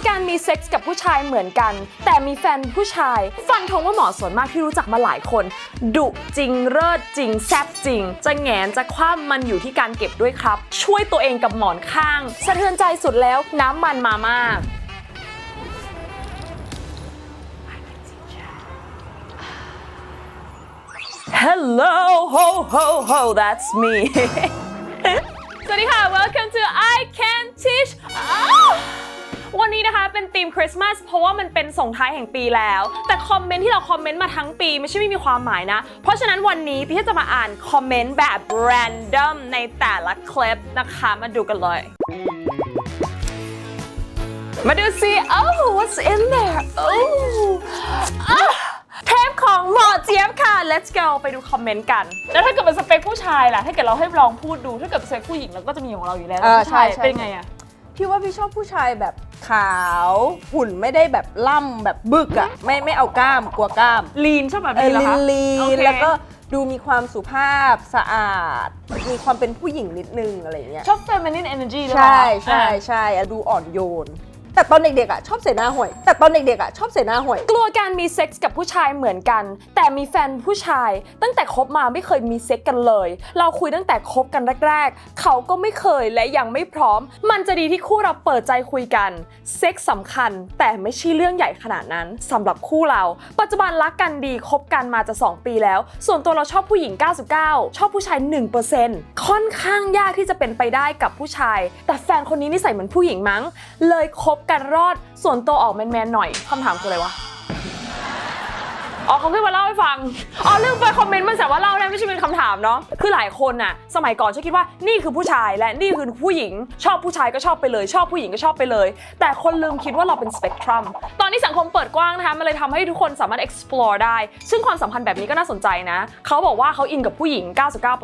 การมีเซ็กส์กับผู้ชายเหมือนกันแต่มีแฟนผู้ชายฟันธงว่าหมอส่วนมากที่รู้จักมาหลายคนดุจริงเลิศจริงแซ่บจริงจะแหงนจะคว่ำมันอยู่ที่การเก็บด้วยครับช่วยตัวเองกับหมอนข้างสะเทือนใจสุดแล้วน้ำมันมามากHello ho ho ho that's me สวัสดีค่ะ Welcome to I Can Teach วันนี้นะคะเป็นธีมคริสต์มาสเพราะว่ามันเป็นส่งท้ายแห่งปีแล้วแต่คอมเมนต์ที่เราคอมเมนต์มาทั้งปีไม่ใช่ไม่มีความหมายนะเพราะฉะนั้นวันนี้พี่จะมาอ่านคอมเมนต์แบบ random ในแต่ละคลิปนะคะมาดูกันเลยมาดูสิ Oh what's in there Ohเทปของหมอเจี๊ยบค่ะ Let's go ไปดูคอมเมนต์กันแล้วถ้าเกิดเป็นสเปคผู้ชายล่ะถ้าเกิดเราให้ลองพูดดูถ้าเกิดเป็นสเปคผู้หญิงเราก็จะมีของเราอยู่แล้วผู้ชายเป็นไงอะพี่ว่าพี่ชอบผู้ชายแบบขาวหุ่นไม่ได้แบบล่ำแบบบึกอะไม่เอากล้ามกลัวกล้ามลีนชอบแบบนี้เหรอคะลีนแล้วก็ดูมีความสุภาพสะอาดมีความเป็นผู้หญิงนิดนึงอะไรเงี้ยชอบ feminine energy ด้วยใช่ดูอ่อนโยนแต่ตอนเด็กๆอ่ะชอบเสนาห่วยกลัวการมีเซ็กส์กับผู้ชายเหมือนกันแต่มีแฟนผู้ชายตั้งแต่คบมาไม่เคยมีเซ็กกันเลยเราคุยตั้งแต่คบกันแรกๆเขาก็ไม่เคยและยังไม่พร้อมมันจะดีที่คู่เราเปิดใจคุยกันเซ็กส์สำคัญแต่ไม่ใช่เรื่องใหญ่ขนาดนั้นสำหรับคู่เราปัจจุบันรักกันดีคบกันมาจะ2 ปีแล้วส่วนตัวเราชอบผู้หญิง99ชอบผู้ชาย 1% ค่อนข้างยากที่จะเป็นไปได้กับผู้ชายแต่แฟนคนนี้นิสัยเหมือนผู้หญิงมั้งเลยคบกันรอดส่วนตัวออกแมนๆหน่อยคำถามคืออะไรวะเขาขึ้นมาเล่าให้ฟังเรื่องไปคอมเมนต์มันแต่ว่าเล่าได้ไม่ใช่เป็นคำถามเนาะคือหลายคนน่ะสมัยก่อนฉันคิดว่านี่คือผู้ชายและนี่คือผู้หญิงชอบผู้ชายก็ชอบไปเลยชอบผู้หญิงก็ชอบไปเลยแต่คนลืมคิดว่าเราเป็นสเปกตรัมตอนนี้สังคมเปิดกว้างนะคะมันเลยทำให้ทุกคนสามารถ explore ได้ซึ่งความสัมพันธ์แบบนี้ก็น่าสนใจนะเขาบอกว่าเขาอินกับผู้หญิง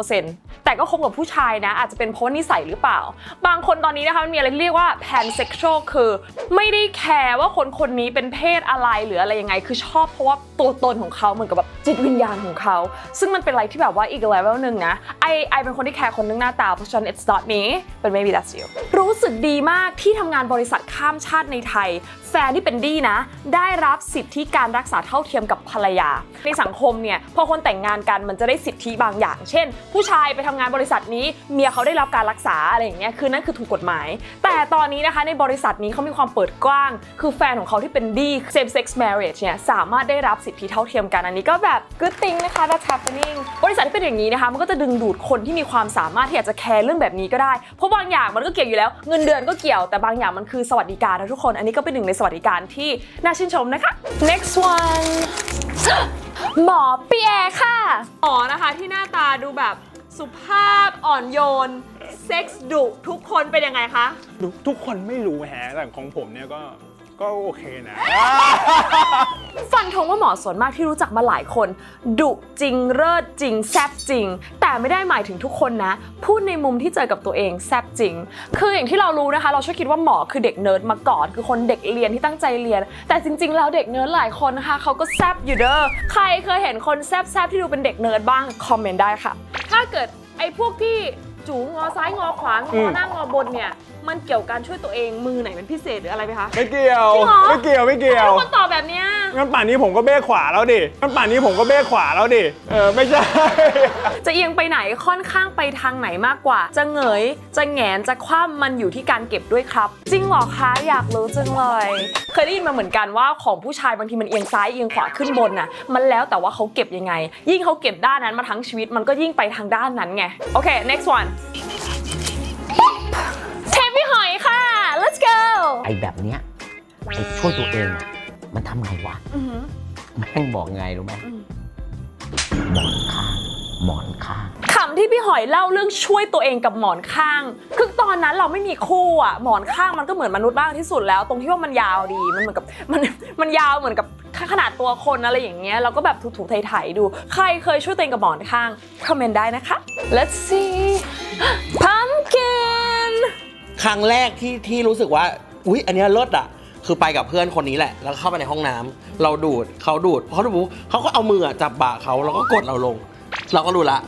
99% แต่ก็คบกับผู้ชายนะอาจจะเป็นเพราะนิสัยหรือเปล่าบางคนตอนนี้นะคะมันมีอะไรที่เรียกว่า pansexual คือไม่ได้แคร์ว่าคนนี้เป็นเพศอะไรหรืออะไรยังไงคือชอบเพราะว่าตัวตนของเขาเหมือนกับแบบจิตวิญญาณของเขาซึ่งมันเป็นอะไรที่แบบว่าอีกเลเวลนึงนะไอเป็นคนที่แคร์คนนึงหน้าตาเพราะฉะนั้น it's not me but maybe that's you รู้สึกดีมากที่ทำงานบริษัทข้ามชาติในไทยแฟนที่เป็นดีนะได้รับสิทธิการรักษาเท่าเทียมกับภรรยาในสังคมเนี่ยพอคนแต่งงานกันมันจะได้สิทธิบางอย่างเช่นผู้ชายไปทำงานบริษัทนี้เมียเขาได้รับการรักษาอะไรอย่างเงี้ยคือนั่นคือถูกกฎหมายแต่ตอนนี้นะคะในบริษัทนี้เขามีความเปิดกว้างคือแฟนของเขาที่เป็นดี same sex marriage เนี่ยสามารถได้รับสิทธิเท่าเทียมกันอันนี้ก็แบบ good thing นะคะ that's happening บริษัทที่เป็นอย่างนี้นะคะมันก็จะดึงดูดคนที่มีความสามารถที่อยากจะแคร์เรื่องแบบนี้ก็ได้เพราะบางอย่างมันก็เกี่ยวอยู่แล้วเงินเดือนก็เกี่ยวแต่บางอย่างมันคือสวัสดิการนะทุกคนอันนี้ก็เป็นหนึ่งในสวัสดิการที่น่าชื่นชมนะคะ next one หมอปีแอร์ค่ะหมอนะคะที่หน้าตาดูแบบสุภาพอ่อนโยนเซ็กส์ดุทุกคนเป็นยังไงคะทุกคนไม่รู้แฮะแต่ของผมเนี่ยก็โอเคนะ ฟันธงว่าหมอส่วนมากที่รู้จักมาหลายคนดุจริงเลิศจริงแซ่บจริงแต่ไม่ได้หมายถึงทุกคนนะพูดในมุมที่เจอกับตัวเองแซ่บจริงคืออย่างที่เรารู้นะคะเราชอบคิดว่าหมอคือเด็กเนิร์ดมาก่อนคือคนเด็กเรียนที่ตั้งใจเรียนแต่จริงๆแล้วเด็กเนิร์ดหลายคนนะคะเขาก็แซ่บอยู่เด้อใครเคยเห็นคนแซ่บที่ดูเป็นเด็กเนิร์ดบ้างคอมเมนต์ได้ค่ะถ้าเกิดไอ้พวกที่จูงอซ้ายงอขวางอหน้างอบนเนี่ยมันเกี่ยวกันช่วยตัวเองมือไหนเป็นพิเศษหรืออะไรไหมคะไม่เกี่ยวทุกคนตอบแบบเนี้ยงั้นป่านนี้ผมก็เบ้ขวาแล้วดิไม่ใช่จะเอียงไปไหนค่อนข้างไปทางไหนมากกว่าจะเหงยจะแหงนจะคว่ำมันอยู่ที่การเก็บด้วยครับจริงเหรอคะอยากรู้จังเลยเคยได้ยินมาเหมือนกันว่าของผู้ชายบางทีมันเอียงซ้ายเอียงขวาขึ้นบนน่ะมันแล้วแต่ว่าเขาเก็บยังไงยิ่งเขาเก็บด้านนั้นมาทั้งชีวิตมันก็ยิ่งไปทางด้านนั้นไงโอเค next oneเทปพี่หอยค่ะ let's go ไอ้แบบเนี้ยไอ้ช่วยตัวเองมันทำไงวะแม่งบอกไงรู้ไหมหมอนข้างคำที่พี่หอยเล่าเรื่องช่วยตัวเองกับหมอนข้างคือตอนนั้นเราไม่มีคู่อ่ะหมอนข้างมันก็เหมือนมนุษย์บ้างที่สุดแล้วตรงที่ว่ามันยาวดีมันเหมือนกับมันยาวเหมือนกับขนาดตัวคนอะไรอย่างเงี้ยเราก็แบบถูๆไถๆดูใครเคยช่วยตัวเองกับหมอนข้างคอมเมนต์ได้นะคะ let's see pumpkin ครั้งแรกที่รู้สึกว่าอุ๊ยอันนี้เลิศอ่ะคือไปกับเพื่อนคนนี้แหละแล้วเข้าไปในห้องน้ำเราดูดเขาเขาก็เอามือจับบ่าเขาแล้วก็กดเราลงเราก็รู้ละ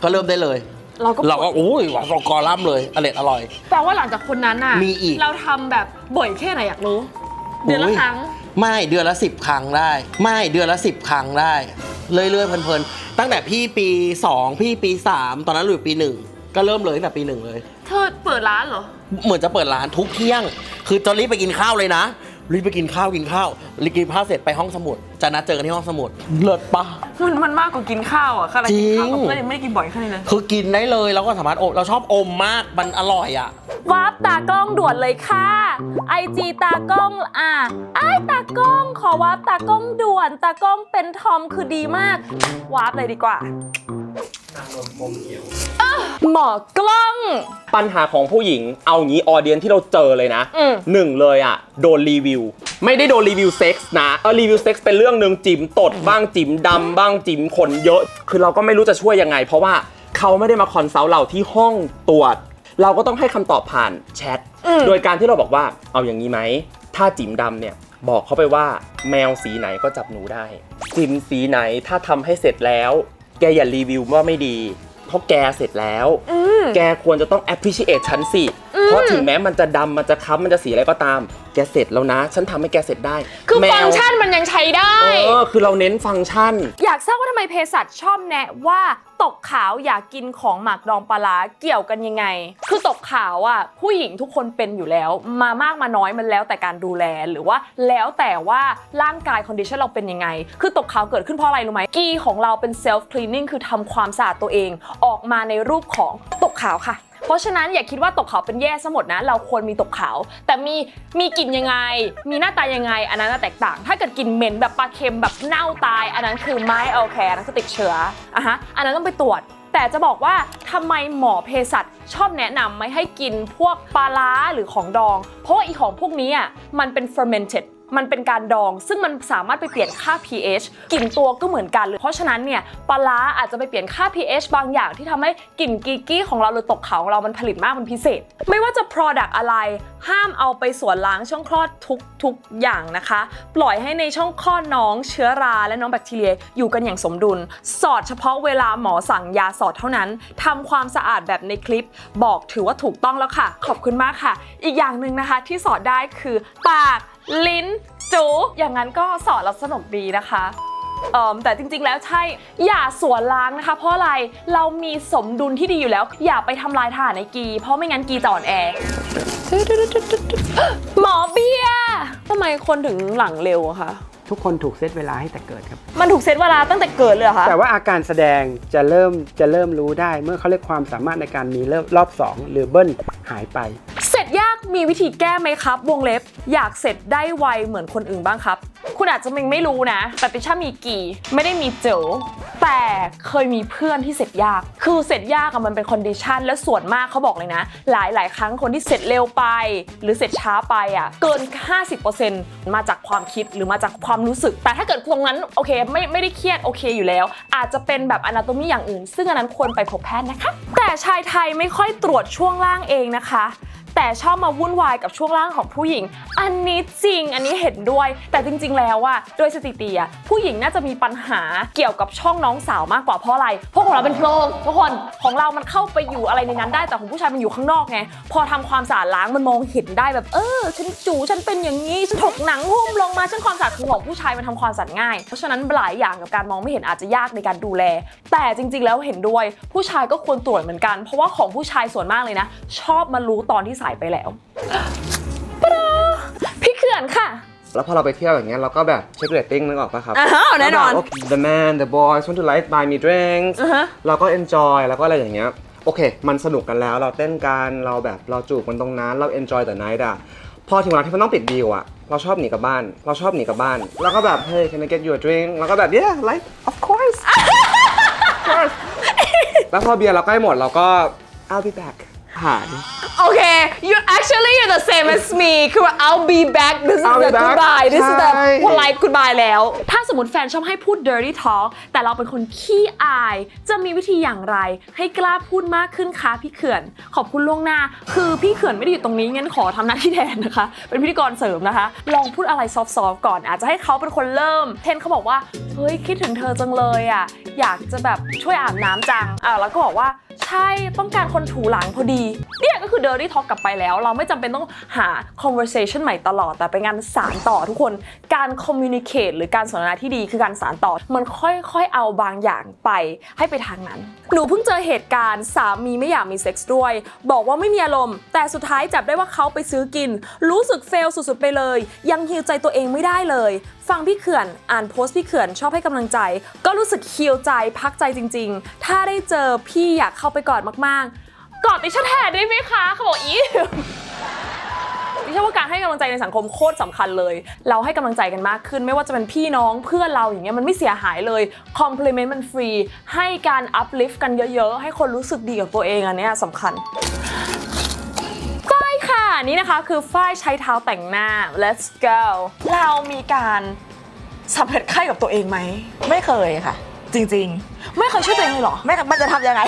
ก็เริ่มได้เลยเราก็อุ้ยหวังสกอร์ล่ำเลยอร่อยแปลว่าหลังจากคนนั้นน่ะมีอีกเราทำแบบบ่อยแค่ไหนอยากรู้ เดือนละครั้ง ไม่เดือนละ10 ครั้งได้ ไม่เดือนละ10 ครั้งได้เรื่อยๆเพลินๆตั้งแต่พี่ปี 2 พี่ปี 3 ตอนนั้นหลุยปี 1 ก็เริ่มเลยตั้งแต่ปี 1 เลย เธอเปิดร้านเหรอ เหมือนจะเปิดร้านทุกเที่ยง คือจะรีบไปกินข้าวเลยนะรีบไปกินข้าวรีบกินข้าวเสร็จไปห้องสมุดจะนัดเจอกันที่ห้องสมุดเลิศปะ มันมากกว่ากินข้าวอ่ะขนาดกินข้าวกับ จริง เพื่อนยังไม่ได้กินบ่อยขนาดนี้เลย คือกินได้เลยแล้วก็สามารถอมเราชอบอมมากมันอร่อยอ่ะ วาร์ปตากล้องด่วนเลยค่ะ IG ตากล้องตากล้องขอวาร์ปตากล้องด่วนตากล้องเป็นทอมคือดีมากวาร์ปเลยดีกว่าหมอกล้อง ปัญหาของผู้หญิงเอางี้ออเดียนที่เราเจอเลยนะหนึ่งเลยอ่ะโดนรีวิวไม่ได้โดนรีวิวเซ็กส์นะรีวิวเซ็กส์เป็นเรื่องหนึ่งจิ๋มตดบ้างจิ๋มดำบ้างจิ๋มขนเยอะคือเราก็ไม่รู้จะช่วยยังไงเพราะว่าเขาไม่ได้มาคอนซัลท์เราที่ห้องตรวจเราก็ต้องให้คำตอบผ่านแชทโดยการที่เราบอกว่าเอาอย่างนี้ไหมถ้าจิ๋มดำเนี่ยบอกเขาไปว่าแมวสีไหนก็จับหนูได้จิ๋มสีไหนถ้าทำให้เสร็จแล้วแกอย่ารีวิวว่าไม่ดีเพราะแกเสร็จแล้วแกควรจะต้อง appreciate ฉันสิเพราะถึงแม้มันจะดำมันจะค้ำมันจะสีอะไรก็ตามแกเสร็จแล้วนะฉันทำให้แกเสร็จได้ คือฟังก์ชันมันยังใช้ได้ คือเราเน้นฟังก์ชัน อยากทราบว่าทำไมเภสัชชอบแนะว่าตกขาวอยากกินของหมักดองปลาร้าเกี่ยวกันยังไง คือตกขาวอ่ะผู้หญิงทุกคนเป็นอยู่แล้วมามากมาน้อยมันแล้วแต่การดูแลหรือว่าแล้วแต่ว่าร่างกายคอนดิชันเราเป็นยังไงคือตกขาวเกิดขึ้นเพราะอะไรรู้ไหมกีของเราเป็นเซลฟ์คลีนนิ่งคือทำความสะอาดตัวเองออกมาในรูปของตกขาวค่ะเพราะฉะนั้นอย่าคิดว่าตกขาวเป็นแย่ซะหมดนะเราควรมีตกขาวแต่มีกลิ่นยังไงมีหน้าตายังไงอันนั้นแตกต่างถ้าเกิดกลิ่นเหม็นแบบปลาเค็มแบบเน่าตายอันนั้นคือไม่โอเคอันนั้นคือติดเชื้ออันนั้นต้องไปตรวจแต่จะบอกว่าทำไมหมอเภสัชชอบแนะนำไม่ให้กินพวกปลาร้าหรือของดองเพราะว่าอีของพวกนี้อ่ะมันเป็น fermentedมันเป็นการดองซึ่งมันสามารถไปเปลี่ยนค่า pH กลิ่นตัวก็เหมือนกันเลยเพราะฉะนั้นเนี่ยปลาร้าอาจจะไปเปลี่ยนค่า pH บางอย่างที่ทำให้กลิ่นกีกี้ของเราหรือตกขาวของเรามันผลิตมากเป็นพิเศษไม่ว่าจะ product อะไรห้ามเอาไปส่วนล้างช่องคลอดทุกอย่างนะคะปล่อยให้ในช่องคลอดน้องเชื้อราและน้องแบคทีเรียอยู่กันอย่างสมดุลสอดเฉพาะเวลาหมอสั่งยาสอดเท่านั้นทำความสะอาดแบบในคลิปบอกถือว่าถูกต้องแล้วค่ะขอบคุณมากค่ะอีกอย่างหนึ่งนะคะที่สอดได้คือปากลิ้นจูอย่างนั้นก็สอนเราสนุกดีนะคะแต่จริงๆแล้วใช่อย่าสวนล้างนะคะเพราะอะไรเรามีสมดุลที่ดีอยู่แล้วอย่าไปทำลายทหารในกีเพราะไม่งั้นกีจะอ่อนแอหมอเบียร์ทำไมคนถึงหลังเร็วอะคะ ทุกคนถูกเซตเวลาให้แต่เกิดครับ มันถูกเซตเวลาตั้งแต่เกิดเลยเหรอคะ แต่ว่าอาการแสดงจะเริ่มรู้ได้เมื่อเขาเรียกความสามารถในการมีรอบ 2 หรือเบิ้ลหายไป เสร็จยากมีวิธีแก้ไหมครับวงเล็บอยากเสร็จได้ไวเหมือนคนอื่นบ้างครับคุณอาจจะไม่รู้นะแต่ติช่ามีกี่ไม่ได้มีเจอแต่เคยมีเพื่อนที่เสร็จยากคือเสร็จยากอะมันเป็นคอนดิชันและส่วนมากเขาบอกเลยนะหลายครั้งคนที่เสร็จเร็วไปหรือเสร็จช้าไปอะเกิน 50% มาจากความคิดหรือมาจากความรู้สึกแต่ถ้าเกิดตรงนั้นโอเคไม่ได้เครียดโอเคอยู่แล้วอาจจะเป็นแบบอนาโตมีอย่างอื่นซึ่งอันนั้นควรไปพบแพทย์นะคะแต่ชายไทยไม่ค่อยตรวจช่วงล่างเองนะคะแต่ชอบมาวุ่นวายกับช่วงล่างของผู้หญิงอันนี้จริงอันนี้เห็นด้วยแต่จริงๆแล้วอะโดยสถิติอะผู้หญิงน่าจะมีปัญหาเกี่ยวกับช่องน้องสาวมากกว่าเพราะอะไรเพราะของเราเป็นโพรงทุกคนของเรามันเข้าไปอยู่อะไรในนั้นได้แต่ของผู้ชายมันอยู่ข้างนอกไงพอทำความสะอาดล้างมันมองเห็นได้แบบฉันจูฉันเป็นอย่างนี้ฉันถกหนังหุ้มลงมาฉันความสะอาดของผู้ชายมันทำความสะอาดง่ายเพราะฉะนั้นหลายอย่างกับการมองไม่เห็นอาจจะยากในการดูแลแต่จริงๆแล้วเห็นด้วยผู้ชายก็ควรตรวจเหมือนกันเพราะว่าของผู้ชายส่วนมากเลยนะชอบมารู้ตอนที่ใส่ไปแล้วพี่เขื่อนค่ะ แล้วพอเราไปเที่ยวอย่างเงี้ยเราก็แบบเช็คเรตติ้งนึกออกปะครับ แน่นอน แบบ okay, the man the boys want to like buy me drinks เราก็ enjoy แล้วก็อะไรอย่างเงี้ยโอเคมันสนุกกันแล้วเราเต้นกันเราจูบกันตรงนั้นเรา enjoy the night อะพอถึงเวลาที่มันต้องปิดดีลอะเราชอบหนีกลับบ้านแล้วก็แบบ hey can I get you a drink แล้วก็แบบ yeah like of course แล้วพอเบียร์เราใกล้หมดเราก็ I'll be back หาย โอเค you're the same as me คือว่า I'll be back this is I'll the be back goodbye this is the ใช่ polite goodbye แล้วถ้าสมมติแฟนชอบให้พูด dirty talk แต่เราเป็นคนขี้อายจะมีวิธีอย่างไรให้กล้าพูดมากขึ้นคะพี่เขื่อนขอบคุณล่วงหน้าคือพี่เขื่อนไม่ได้อยู่ตรงนี้งั้นขอทำหน้าที่แทนนะคะเป็นพิธีกรเสริมนะคะลองพูดอะไรซอฟต์ๆก่อนอาจจะให้เขาเป็นคนเริ่มเทนเขาบอกว่าเฮ้ยคิดถึงเธอจังเลยอ่ะอยากจะแบบช่วยอาบน้ำจังแล้วก็บอกว่าใช่ต้องการคนถูหลังพอดีเนี่ยก็คือ คือ dirty talk กลับไปแล้วเราไม่จำเป็นต้องหา conversation ใหม่ตลอดแต่เป็นการสานต่อทุกคนการ communicate หรือการสนทนาที่ดีคือการสานต่อมันค่อยๆเอาบางอย่างไปให้ไปทางนั้นหนูเพิ่งเจอเหตุการณ์สามีไม่อยากมีเซ็กส์ด้วยบอกว่าไม่มีอารมณ์แต่สุดท้ายจับได้ว่าเขาไปซื้อกินรู้สึกเฟลสุดๆไปเลยยังฮีลใจตัวเองไม่ได้เลยฟังพี่เขื่อนอ่านโพสต์พี่เขื่อนชอบให้กำลังใจก็รู้สึกฮีลใจพักใจจริงๆถ้าได้เจอพี่อยากเข้าไปกอดมากๆกอดติช่าแทนได้ไหมคะเขาบอกอีดิฉันว่าการให้กำลังใจในสังคมโคตรสำคัญเลยเราให้กำลังใจกันมากขึ้นไม่ว่าจะเป็นพี่น้องเพื่อนเราอย่างเงี้ยมันไม่เสียหายเลยคอมพลีเมนต์มันฟรีให้การอัพลิฟต์กันเยอะๆให้คนรู้สึกดีกับตัวเองอันเนี้ยสำคัญฝ้ายค่ะนี่นะคะคือฝ้ายใช้เท้าแต่งหน้า let's go เรามีการสัมผัสไข้กับตัวเองไหม ไม่เคยค่ะ จริง ไม่เคยช่วยตัวเองเลยเหรอ ๆ ไม่มันจะทำยังไง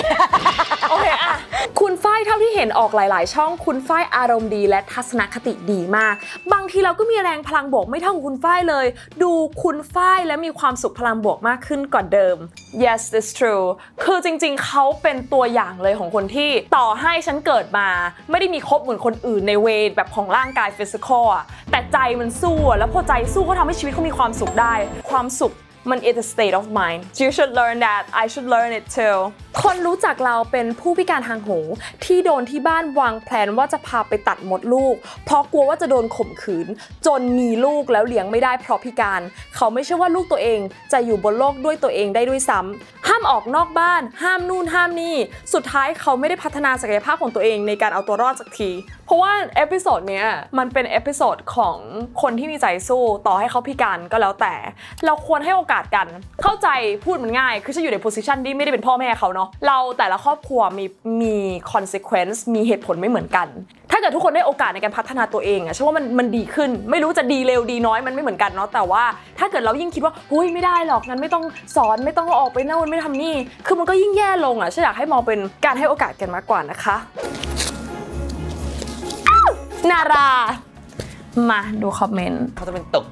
โอเคอะคุณฝ้ายเท่าที่เห็นออกหลายๆช่องคุณฝ้ายอารมณ์ดีและทัศนคติดีมากบางทีเราก็มีแรงพลังบวกไม่เท่าคุณฝ้ายเลยดูคุณฝ้ายและมีความสุขพลังบวกมากขึ้นกว่าเดิม yes it's true คือจริงๆเขาเป็นตัวอย่างเลยของคนที่ต่อให้ฉันเกิดมาไม่ได้มีครบเหมือนคนอื่นในเวทแบบของร่างกาย physical อะแต่ใจมันสู้แล้วพอใจสู้ก็ทำให้ชีวิตเขามีความสุขได้ความสุขมัน is a state of mind you should learn that I should learn it too คนรู้จักเราเป็นผู้พิการทางหูที่โดนที่บ้านวางแผนว่าจะพาไปตัดมดลูกเพราะกลัวว่าจะโดนข่มขืนจนมีลูกแล้วเลี้ยงไม่ได้เพราะพิการเขาไม่เชื่อว่าลูกตัวเองจะอยู่บนโลกด้วยตัวเองได้ด้วยซ้ำห้ามออกนอกบ้านห้ามนู่นห้ามนี่สุดท้ายเขาไม่ได้พัฒนาศักยภาพของตัวเองในการเอาตัวรอดสักทีเพราะว่าเอพิโซดเนี้ยมันเป็นเอพิโซดของคนที่มีใจสู้ต่อให้เขาพิการก็แล้วแต่เราควรให้โอกาสกันเข้าใจพูดมันง่ายคือฉันอยู่ในโพสิชันที่ไม่ได้เป็นพ่อแม่เขาเนาะเราแต่ละครอบครัวมี consequence มีเหตุผลไม่เหมือนกันถ้าเกิดทุกคนได้โอกาสในการพัฒนาตัวเองอะฉันว่ามันดีขึ้นไม่รู้จะดีเร็วดีน้อยมันไม่เหมือนกันเนาะแต่ว่าถ้าเกิดเรายิ่งคิดว่าหุ้ยไม่ได้หรอกงั้นไม่ต้องสอนไม่ต้องออกไปโน่นไม่ทำนี่คือมันก็ยิ่งแย่ลงอะฉันอยากให้มองเป็นการให้โอกาสกันมากกว่านะคะนารามาดูคอมเมนต์ เขาจะเป็นตึก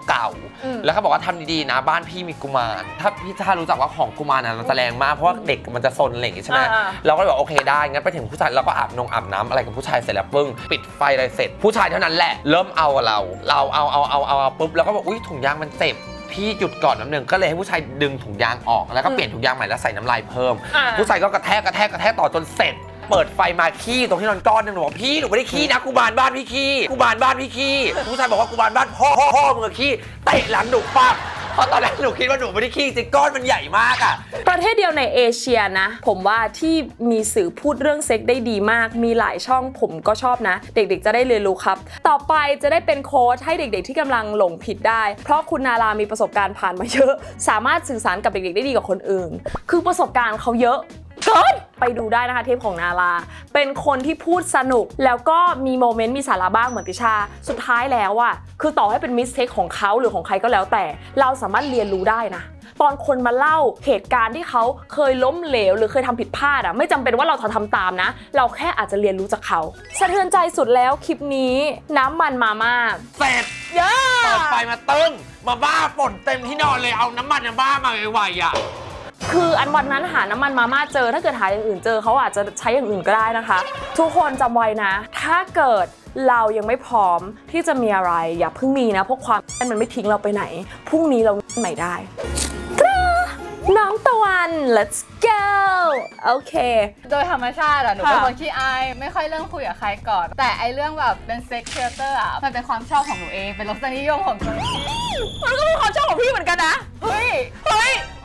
เก่าๆแล้วเขาบอกว่าทำดีๆนะบ้านพี่มีกุมารถ้าพี่ถ้ารู้จักว่าของกุมารนะมันจะแรงมากเพราะว่าเด็กมันจะซนอะไรอย่างงี้ใช่ไหมเราก็เลยบอกโอเคได้งั้นไปถึงผู้ชายเราก็อาบน้ำอะไรกับผู้ชายเสร็จแล้วปึ้งปิดไฟอะไรเสร็จผู้ชายเท่านั้นแหละเริ่มเอากับเราเอาปุ๊บแล้วก็บอกอุ้ยถุงยางมันเจ็บพี่หยุดก่อนน้ำหนึ่งก็เลยให้ผู้ชายดึงถุงยางออกแล้วก็เปลี่ยนถุงยางใหม่แล้วใส่น้ำลายเพิ่มผู้ชายก็กระแทกต่อจนเสร็จเปิดไฟมาขี้ตรงที่นอนก้อนนึงหนูบอกพี่หนูไม่ได้ขี้นะกูบานบ้านพี่ขี้กูบานบ้านพี่ขี้ผู้ชายบอกว่ากูบานบ้านพ่อมึงอะขี้เตะหลังหนูปั๊บเพราะตอนแรกหนูคิดว่าหนูไม่ได้ขี้จริงก้อนมันใหญ่มากอะประเทศเดียวในเอเชียนะผมว่าที่มีสื่อพูดเรื่องเซ็กได้ดีมากมีหลายช่องผมก็ชอบนะเด็กๆจะได้เรียนรู้ครับต่อไปจะได้เป็นโค้ชให้เด็กๆที่กำลังหลงผิดได้เพราะคุณนารามีประสบการณ์ผ่านมาเยอะสามารถสื่อสารกับเด็กๆได้ดีกว่าคนอื่นคือประสบการณ์เขาเยอะเกินไปดูได้นะคะเทปของนาราเป็นคนที่พูดสนุกแล้วก็มีโมเมนต์มีสาระบ้างเหมือนติชาสุดท้ายแล้วอะคือต่อให้เป็นมิสเทคของเขาหรือของใครก็แล้วแต่เราสามารถเรียนรู้ได้นะตอนคนมาเล่าเหตุการณ์ที่เขาเคยล้มเหลวหรือเคยทำผิดพลาดอะไม่จำเป็นว่าเราจะทำตามนะเราแค่อาจจะเรียนรู้จากเขาสะเทือนใจสุดแล้วคลิปนี้น้ำมันมาม่า เสร็จเปิดไฟมาตึ้งมาบ้าฝนเต็มที่นอนเลยเอาน้ำมันบ้ามาไวๆอะคืออันวันนั้นหาน้ำมันมาม่าเจอถ้าเกิดหาอย่างอื่นเจอเขาอาจจะใช้อย่างอื่นก็ได้นะคะทุกคนจำไว้นะถ้าเกิดเรายังไม่พร้อมที่จะมีอะไรอย่าเพิ่งมีนะเพราะความมันไม่ทิ้งเราไปไหนพรุ่งนี้เราใหม่ได้น้องตะวัน let's go โอเค โดยธรรมชาติอะหนูเป็นคนขี้อายไม่ค่อยเรื่องคุยกับใครก่อนแต่ไอเรื่องแบบเป็นเซ็กเทเตอร์อะมันเป็นความชอบของหนูเองเป็นรสนิยมของตัวเองมันก็เป็นความชอบของพี่เหมือนกันนะเฮ้ย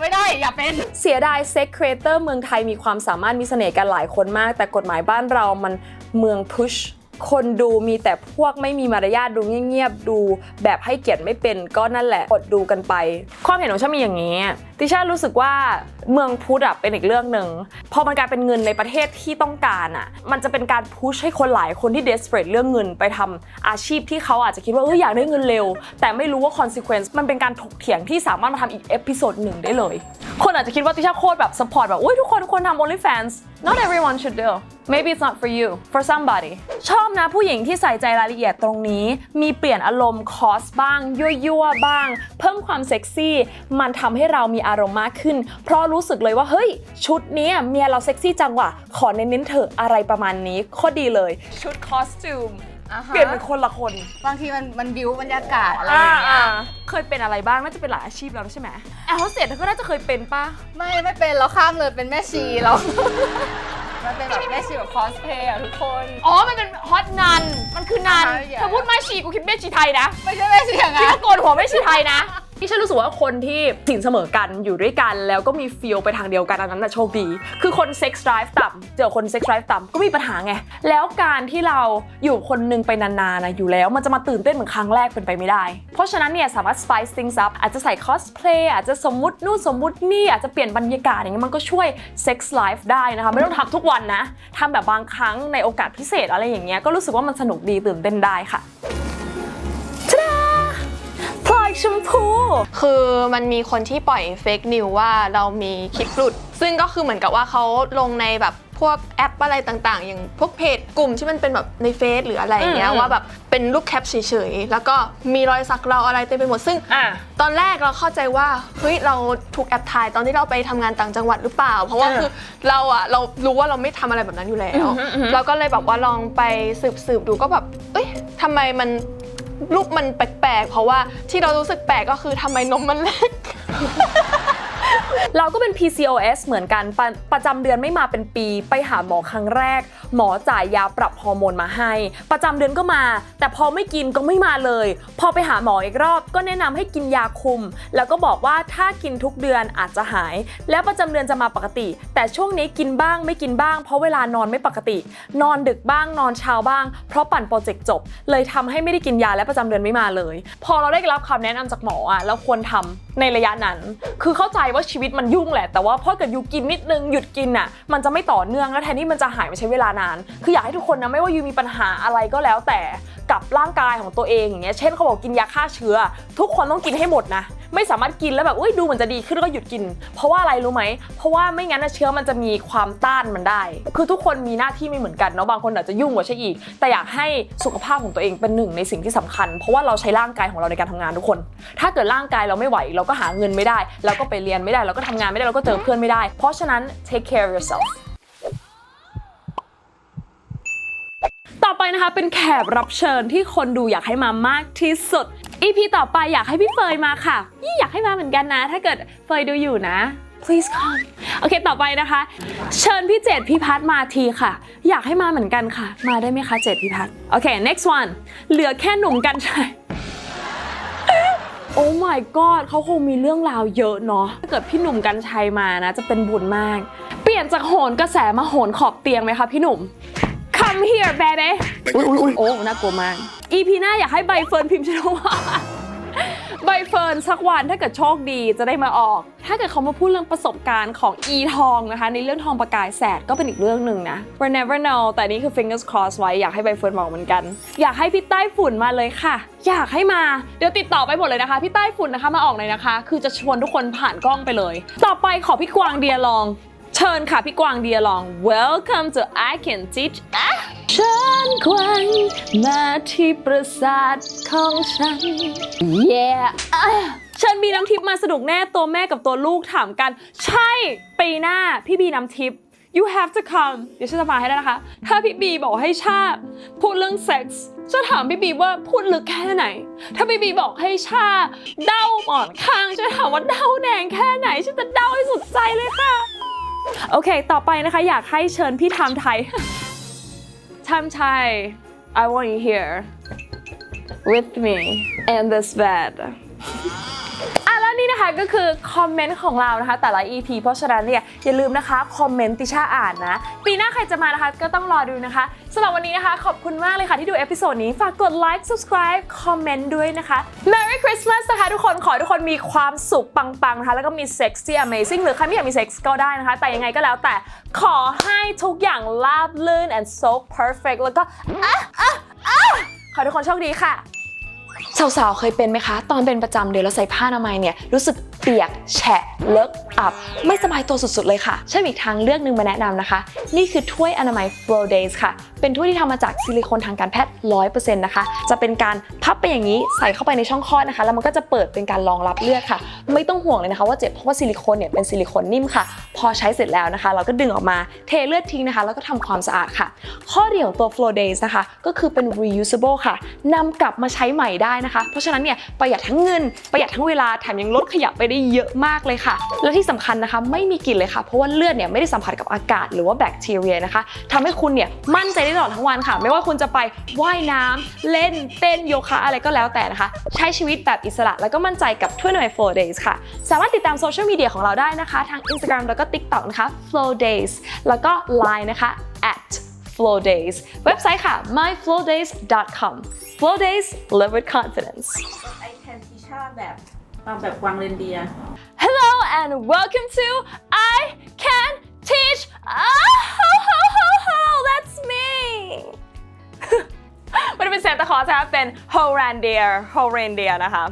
ไม่ได้อย่าเป็นเสียดายเซ็กครีเอเตอร์เมืองไทยมีความสามารถมีเสน่ห์กันหลายคนมากแต่กฎหมายบ้านเรามันเมืองพุชคนดูมีแต่พวกไม่มีมารยาทดูเงียบๆดูแบบให้เกียรติไม่เป็นก็นั่นแหละอดดูกันไปความเห็นของฉันมีอย่างนี้ติช่ารู้สึกว่าเมืองพุทธอะเป็นอีกเรื่องหนึ่งพอมันกลายเป็นเงินในประเทศที่ต้องการอะมันจะเป็นการพุชให้คนหลายคนที่ desperate เรื่องเงินไปทำอาชีพที่เขาอาจจะคิดว่าอยากได้เงินเร็วแต่ไม่รู้ว่า consequence มันเป็นการถกเถียงที่สามารถมาทำอีกเอพิโซดหนึ่งได้เลยคนอาจจะคิดว่าติช่าโคตรแบบ support แบบทุกคนทำ OnlyFans not everyone should do maybe it's not for you for somebody ชอบนะผู้หญิงที่ใส่ใจรายละเอียดตรงนี้มีเปลี่ยนอารมณ์คอสบ้างยั่วบ้างเพิ่มความเซ็กซี่มันทำให้เรามี อารมณ์มากขึ้นเพราะรู้สึกเลยว่าเฮ้ยชุดนี้เมียเราเซ็กซี่จังว่ะขอเน้นๆเถอะอะไรประมาณนี้โคตรดีเลยชุดคอสตูมเปลี่ยนเป็นคนละคน บางทีมันบิวบรรยากาศอะไรอย่างเงี้ย เคยเป็นอะไรบ้างน่าจะเป็นหลายอาชีพแล้วใช่ไหมแอร์โฮสเตสเธอก็น่าจะเคยเป็นป่ะ ไม่เป็นเราข้ามเลยเป็นแม่ชีเรา มันเป็นแบบแม่ชีแบบคอสเพลย์อะทุกคน อ๋อมันเป็นฮอตนันมันคือนัน ใช่ เธอพูดแม่ชีกูคิดแม่ชีไทยนะ ไม่ใช่แม่ชีอย่าง คิด นั้น ว่าโกนหัวแม่ชีไทยนะที่ฉันรู้สึกว่าคนที่สินเสมอกันอยู่ด้วยกันแล้วก็มีฟีลไปทางเดียวกันอันนั้นน่ะโชคดีคือคนเซ็กซ์ไดรฟ์ต่ำเจอคนเซ็กซ์ไดรฟ์ต่ำก็มีปัญหาไงแล้วการที่เราอยู่คนนึงไปนานๆนะอยู่แล้วมันจะมาตื่นเต้นเหมือนครั้งแรกเป็นไปไม่ได้เพราะฉะนั้นเนี่ยสามารถ spice things up อาจจะใส่คอสเพลย์อาจจะสมมุตินู่นสมมุตินี่อาจจะเปลี่ยนบรรยากาศอย่างเงี้ยมันก็ช่วยเซ็กซ์ไลฟ์ได้นะคะไม่ต้องทำทุกวันนะทำแบบบางครั้งในโอกาสพิเศษอะไรอย่างเงี้ยก็รู้สึกว่ามันสนุกดีตื่นเต้นได้ค่ะพลอยชมพู คือมันมีคนที่ปล่อยเฟกนิวว่าเรามีคลิปหลุดซึ่งก็คือเหมือนกับว่าเขาลงในแบบพวกแอปอะไรต่างๆอย่างพวกเพจกลุ่มที่มันเป็นแบบในเฟซหรืออะไรอย่างเงี้ยว่าแบบเป็นรูปแคปเฉยๆแล้วก็มีรอยสักเราอะไรเต็มไปหมดซึ่งตอนแรกเราเข้าใจว่าเฮ้ยเราถูกแอบถ่ายตอนที่เราไปทำงานต่างจังหวัดหรือเปล่าเพราะว่าคือเรารู้ว่าเราไม่ทำอะไรแบบนั้นอยู่แล้วเราก็เลยแบบว่าลองไปสืบดูก็แบบเอ้ยทำไมมันรูปมันแปลกๆเพราะว่าที่เรารู้สึกแปลกก็คือทำไมนมมันเล็ก เราก็เป็น PCOS เหมือนกันประจำเดือนไม่มาเป็นปีไปหาหมอครั้งแรกหมอจ่ายยาปรับฮอร์โมนมาให้ประจำเดือนก็มาแต่พอไม่กินก็ไม่มาเลยพอไปหาหมออีกรอบก็แนะนำให้กินยาคุมแล้วก็บอกว่าถ้ากินทุกเดือนอาจจะหายแล้วประจำเดือนจะมาปกติแต่ช่วงนี้กินบ้างไม่กินบ้างเพราะเวลานอนไม่ปกตินอนดึกบ้างนอนเช้าบ้างเพราะปั่นโปรเจกต์จบเลยทำให้ไม่ได้กินยาและประจำเดือนไม่มาเลยพอเราได้รับคำแนะนำจากหมอเราควรทำในระยะนั้นคือเข้าใจว่าชีวิตมันยุ่งแหละแต่ว่าพอเกิดยูกินนิดนึงหยุดกินมันจะไม่ต่อเนื่องแล้วแทนที่มันจะหายมันใช้เวลานานคืออยากให้ทุกคนนะไม่ว่ายูมีปัญหาอะไรก็แล้วแต่กับร่างกายของตัวเองอย่างเงี้ยเช่นเขาบอกกินยาฆ่าเชื้อทุกคนต้องกินให้หมดนะไม่สามารถกินแล้วแบบดูเหมือนจะดีขึ้นแล้วก็หยุดกินเพราะว่าอะไรรู้ไหมเพราะว่าไม่งั้นเชื้อมันจะมีความต้านมันได้คือทุกคนมีหน้าที่ไม่เหมือนกันเนาะบางคนอาจจะยุ่งกว่าใช่อีกแต่อยากให้สุขภาพของตัวเองเป็นหนึ่งในสิ่งที่สำคัญเพราะว่าเราใช้ร่างกายของเราในการทำงานทุกคนถ้าเกิดร่างกายเราไม่ไหวเราก็หาเงินไม่ได้เราก็ไปเรียนไม่ได้เราก็ทำงานไม่ได้เราก็เจอเพื่อนไม่ได้เพราะฉะนั้น take care of yourselfต่อไปนะคะเป็นแขกรับเชิญที่คนดูอยากให้มามากที่สุด EP ต่อไปอยากให้พี่เฟยมาค่ะอยากให้มาเหมือนกันนะถ้าเกิดเฟยดูอยู่นะ please come โอเคต่อไปนะคะเชิญพี่เจตพิพัฒน์มาทีค่ะอยากให้มาเหมือนกันค่ะมาได้ไหมคะเจตพิพัฒน์โอเค next one เหลือแค่หนุ่มกันชัย Oh my god เขาคงมีเรื่องราวเยอะเนาะถ้าเกิดพี่หนุ่มกันชัยมานะจะเป็นบุญมากเปลี่ยนจากโหนกระแสมาโหนขอบเตียงไหมคะพี่หนุ่มCome here baby อุ๊ยโอ้น่ากลัวมาก EP หน้าอยากให้ใบเฟิร์นพิมพ์ชนกใบเฟิร์นสักวันถ้าเกิดโชคดีจะได้มาออกถ้าเกิดเขามาพูดเรื่องประสบการณ์ของอีทองนะคะในเรื่องทองประกายแสดก็เป็นอีกเรื่องหนึ่งนะ We never know แต่นี่คือ fingers crossed ไว้อยากให้ใบเฟิร์นบอกเหมือนกันอยากให้พี่ใต้ฝุ่นมาเลยค่ะอยากให้มาเดี๋ยวติดต่อไปหมดเลยนะคะพี่ใต้ฝุ่นนะคะมาออกหน่อยนะคะคือจะชวนทุกคนผ่านกล้องไปเลยต่อไปขอพี่กวางเดียลองเชิญค่ะพี่กวางเดียลอง Welcome to I Can Teach เชิญกวางมาที่ปราสาทของฉัน Yeah เชิญบีน้ำทิพย์มาสนุกแน่ตัวแม่กับตัวลูกถามกันใช่ปีหน้าพี่บีน้ำทิพย์ You have to come เดี๋ยวฉันจะมาให้ได้นะคะถ้าพี่บีบอกให้ชาพูดเรื่องเซ็กส์จะถามพี่บีว่าพูดลึกแค่ไหนถ้าพี่บีบอกให้ชาเด้าหมอนข้างจะถามว่าเด้าแดงแค่ไหนฉันจะเด้าให้สุดใจเลยค่ะโอเคต่อไปนะคะอยากให้เชิญพี่ไทม์ไทย ไทม์ไทย I want you here with me in this bed แล้วนี่นะคะก็คือคอมเมนต์ของเรานะคะแต่ละ EP เพราะฉะนั้นเนี่ยอย่าลืมนะคะคอมเมนต์ติช่าอ่านนะปีหน้าใครจะมานะคะก็ต้องรอดูนะคะสำหรับวันนี้นะคะขอบคุณมากเลยค่ะที่ดูเอพิโซดนี้ฝากกดไลค์ subscribe คอมเมนต์ด้วยนะคะ Merry Christmas นะคะทุกคนขอให้ทุกคนมีความสุขปังๆนะคะแล้วก็มี sexy amazing หรือใครไม่อยากมีเซ็กส์ก็ได้นะคะแต่ยังไงก็แล้วแต่ขอให้ทุกอย่างราบรื่น and so perfect แล้วก็ขอให้ทุกคนโชคดีค่ะสาวๆเคยเป็นไหมคะตอนเป็นประจำเดือนแล้วใส่ผ้าอนามัยเนี่ยรู้สึก เปียกแฉะเลอะอับไม่สบายตัวสุดๆเลยค่ะใช่อีกทางเลือกนึงมาแนะนำนะคะนี่คือถ้วยอนามัย Flow Days ค่ะเป็นถ้วยที่ทำมาจากซิลิโคนทางการแพทย์ 100% นะคะจะเป็นการพับไปอย่างนี้ใส่เข้าไปในช่องคลอดนะคะแล้วมันก็จะเปิดเป็นการรองรับเลือดค่ะไม่ต้องห่วงเลยนะคะว่าเจ็บเพราะว่าซิลิโคนเนี่ยเป็นซิลิโคนนิ่มค่ะพอใช้เสร็จแล้วนะคะเราก็ดึงออกมาเทเลือดทิ้งนะคะแล้วก็ทำความสะอาดค่ะข้อดีของตัว Flow Days นะคะก็คือเป็น reusable ค่ะนำกลับมาใช้ใหม่ได้นะคะเพราะฉะนั้นเนี่ยประหยัดทั้งเงินประหยัดทั้งเวลาแถมยังลดขยะไปได้เยอะมากเลยค่ะและที่สำคัญนะคะไม่มีกลิ่นเลยค่ะเพราะว่าเลือดเนี่ยไม่ได้สัมผัสกับอากาศหรือว่าแบคทีเรียนะคะทำให้คุณเนี่ยมั่นใจได้ตลอดทั้งวันค่ะไม่ว่าคุณจะไปว่ายน้ำเล่นเต้นโยคะอะไรก็แล้วแต่นะคะใช้ชีวิตแบบอิสระแล้วก็มั่นใจกับถ้วยหน่วย Flow Days ค่ะสามารถติดตามโซเชียลมีเดียของเราได้นะคะทาง Instagram แล้วก็ TikTok นะคะ Flow Days แล้วก็ Line นะคะ @Flow Days เว็บไซต์ค่ะ myflowdays.com Flow Days live with confidence I can teach แบบวางเรนเดียร์ Hello and welcome to I Can Teach that's me มันเป็นเซนต์คลอสนะคะเป็น Ho Reindeer นะคะ